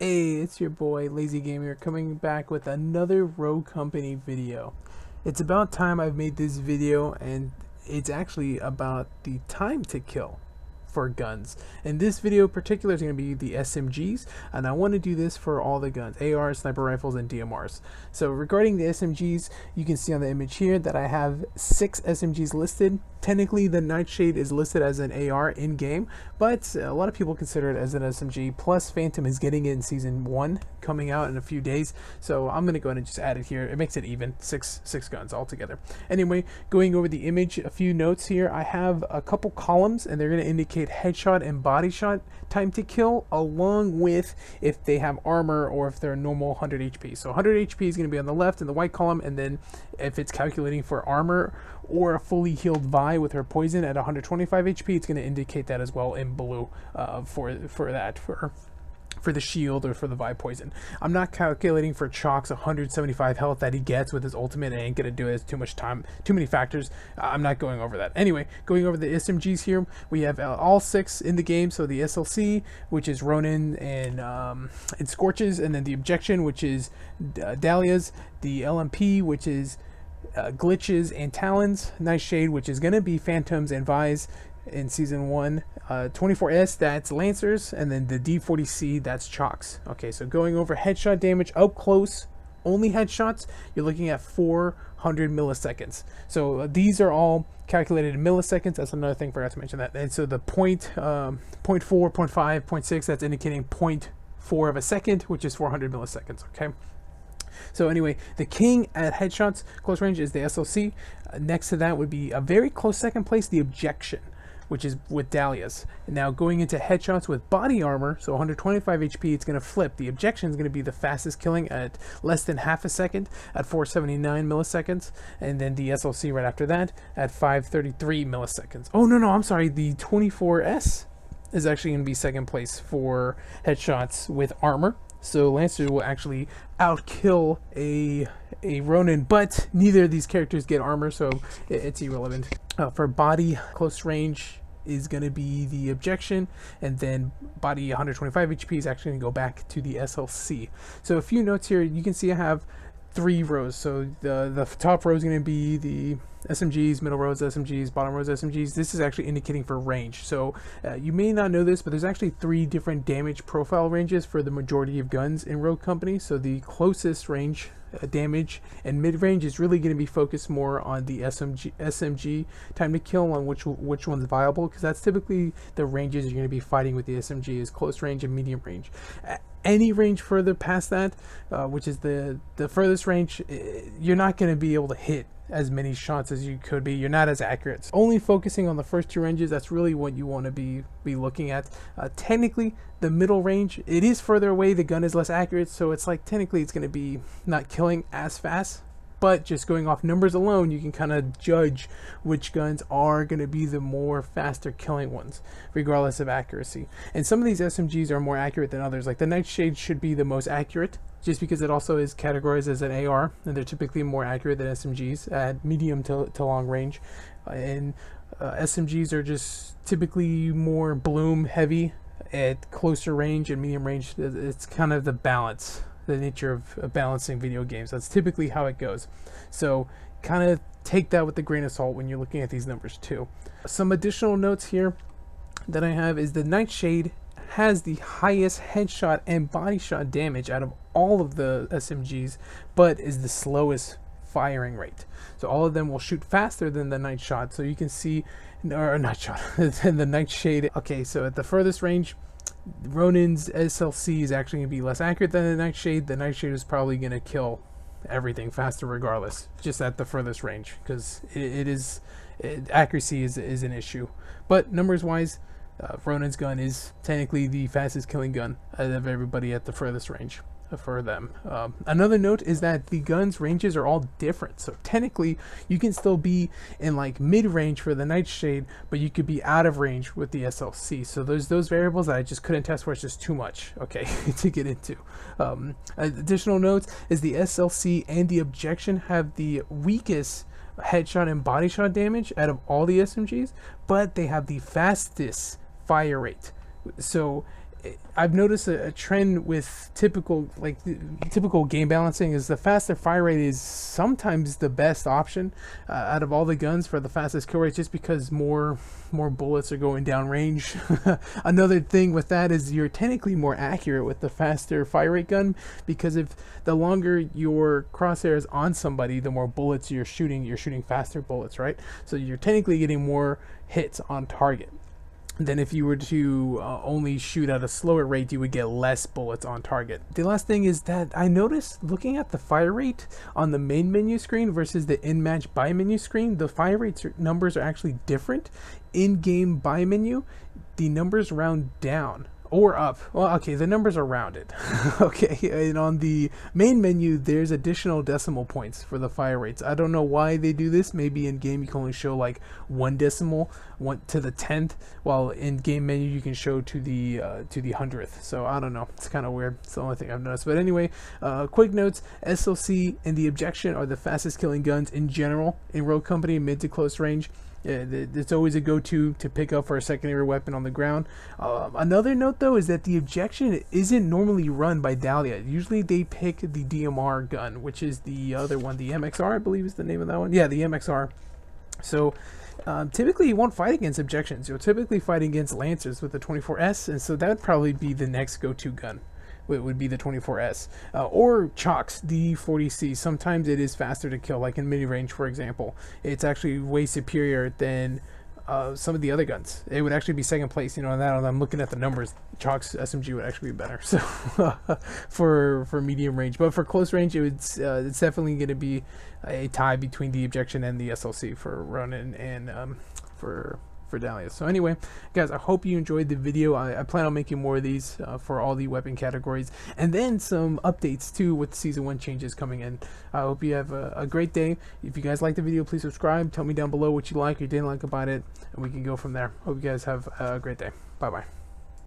Hey, it's your boy Lazy Gamer coming back with another Rogue Company video. It's about time I've made this video, and it's actually about the time to kill for guns. And this video in particular is going to be the SMGs, and I want to do this for all the guns, ARs, sniper rifles, and DMRs. So regarding the SMGs, you can see on the image here that I have 6 SMGs listed. Technically, the Nightshade is listed as an AR in-game, but a lot of people consider it as an SMG, plus Phantom is getting it in Season 1, coming out in a few days, so I'm going to go ahead and just add it here. It makes it even, six guns altogether. Anyway, going over the image, a few notes here. I have a couple columns, and they're going to indicate headshot and body shot time to kill, along with if they have armor or if they're normal 100 HP. So 100 HP is going to be on the left in the white column, and then if it's calculating for armor or a fully healed Vi with her poison at 125 HP, it's going to indicate that as well in blue for the shield or for the Vi poison. I'm not calculating for Chalk's 175 health that he gets with his ultimate. It ain't going to do it. It's too much time, too many factors. I'm not going over that. Anyway, going over the SMGs here, we have all 6 in the game. So the SLC, which is Ronin and Scorches, and then the Objection, which is Dahlia's, the LMP, which is Glitches and Talons, Nightshade, which is going to be Phantoms and Vi's in Season 1, 24S, that's Lancers, and then the D40C, that's Chalks. Okay, so going over headshot damage up close, only headshots, you're looking at 400 milliseconds. So these are all calculated in milliseconds. That's another thing, forgot to mention that. And so the 0.4, 0.5, 0.6, that's indicating 0.4 of a second, which is 400 milliseconds, okay? So anyway, the king at headshots close range is the SLC. Next to that would be a very close second place, the Objection, which is with Dahlia's. Now going into headshots with body armor, so 125 HP, it's going to flip. The Objection is going to be the fastest killing at less than half a second at 479 milliseconds, and then the SLC right after that at 533 milliseconds. Oh no, I'm sorry, the 24S is actually going to be second place for headshots with armor. So Lancer will actually outkill a Ronin, but neither of these characters get armor, so it's irrelevant. For body close range is going to be the Objection, and then body 125 HP is actually going to go back to the SLC. So a few notes here. You can see I have 3 rows. So the top row is going to be the SMGs, middle rows SMGs, bottom rows SMGs. This is actually indicating for range. So you may not know this, but there's actually 3 different damage profile ranges for the majority of guns in Rogue Company. So the closest range damage and mid-range is really going to be focused more on the SMG time to kill, on which one's viable, because that's typically the ranges you're going to be fighting with the SMG, is close range and medium range. Any range further past that, which is the furthest range, you're not going to be able to hit as many shots as you could be. You're not as accurate. So only focusing on the first 2 ranges, that's really what you want to be looking at. Technically, the middle range, it is further away, the gun is less accurate, so it's like technically it's going to be not killing as fast. But just going off numbers alone, you can kind of judge which guns are going to be the more faster killing ones, regardless of accuracy. And some of these SMGs are more accurate than others. Like the Nightshade should be the most accurate, just because it also is categorized as an AR, and they're typically more accurate than SMGs at medium to long range. And SMGs are just typically more bloom heavy at closer range and medium range. It's kind of the balance, the nature of balancing video games. That's typically how it goes. So kind of take that with a grain of salt when you're looking at these numbers too. Some additional notes here that I have is the Nightshade has the highest headshot and body shot damage out of all of the SMGs, but is the slowest firing rate. So all of them will shoot faster than the Nightshot. So you can see, or Nightshot, than the Nightshade. Okay, so at the furthest range, Ronin's SLC is actually going to be less accurate than the Nightshade. The Nightshade is probably going to kill everything faster regardless, just at the furthest range, because accuracy is an issue. But numbers wise, Ronin's gun is technically the fastest killing gun out of everybody at the furthest range for them. Another note is that the guns ranges are all different, so technically you can still be in like mid-range for the Nightshade, but you could be out of range with the SLC. So there's those variables that I just couldn't test for. It's just too much, okay, to get into. Additional notes is the SLC and the Objection have the weakest headshot and body shot damage out of all the SMGs, but they have the fastest fire rate. So I've noticed a trend with typical game balancing is the faster fire rate is sometimes the best option out of all the guns for the fastest kill rate, just because more bullets are going down range. Another thing with that is you're technically more accurate with the faster fire rate gun, because if the longer your crosshair is on somebody, the more bullets you're shooting faster bullets, right? So you're technically getting more hits on target than if you were to only shoot at a slower rate. You would get less bullets on target. The last thing is that I noticed, looking at the fire rate on the main menu screen versus the in-match buy menu screen, the fire rates numbers are actually different. In-game buy menu, the numbers round down or up. Well, okay, the numbers are rounded. Okay, and on the main menu, there's additional decimal points for the fire rates. I don't know why they do this. Maybe in game you can only show like one decimal, 1 to the 10th, while in game menu you can show to the 100th. So I don't know. It's kind of weird. It's the only thing I've noticed. But anyway, quick notes: SLC and the Objection are the fastest killing guns in general in Rogue Company, mid to close range. It's always a go-to to pick up for a secondary weapon on the ground. Another note though is that the Objection isn't normally run by Dahlia. Usually they pick the DMR gun, which is the other one, the MXR, I believe is the name of that one. Yeah, the MXR. So typically you won't fight against Objections. You'll typically fight against Lancers with the 24S, and so that would probably be the next go-to gun. It would be the 24S or Chalk's D40C. Sometimes it is faster to kill, like in mid range, for example. It's actually way superior than some of the other guns. It would actually be second place, you know. And that, I'm looking at the numbers, Chalk's SMG would actually be better. So for medium range, but for close range, it's definitely going to be a tie between the Objection and the SLC for Ronin and for Dahlia. So anyway, guys, I hope you enjoyed the video. I plan on making more of these for all the weapon categories, and then some updates too with Season 1 changes coming in. I hope you have a great day. If you guys like the video, please subscribe. Tell me down below what you like or didn't like about it, and we can go from there. Hope you guys have a great day. Bye bye.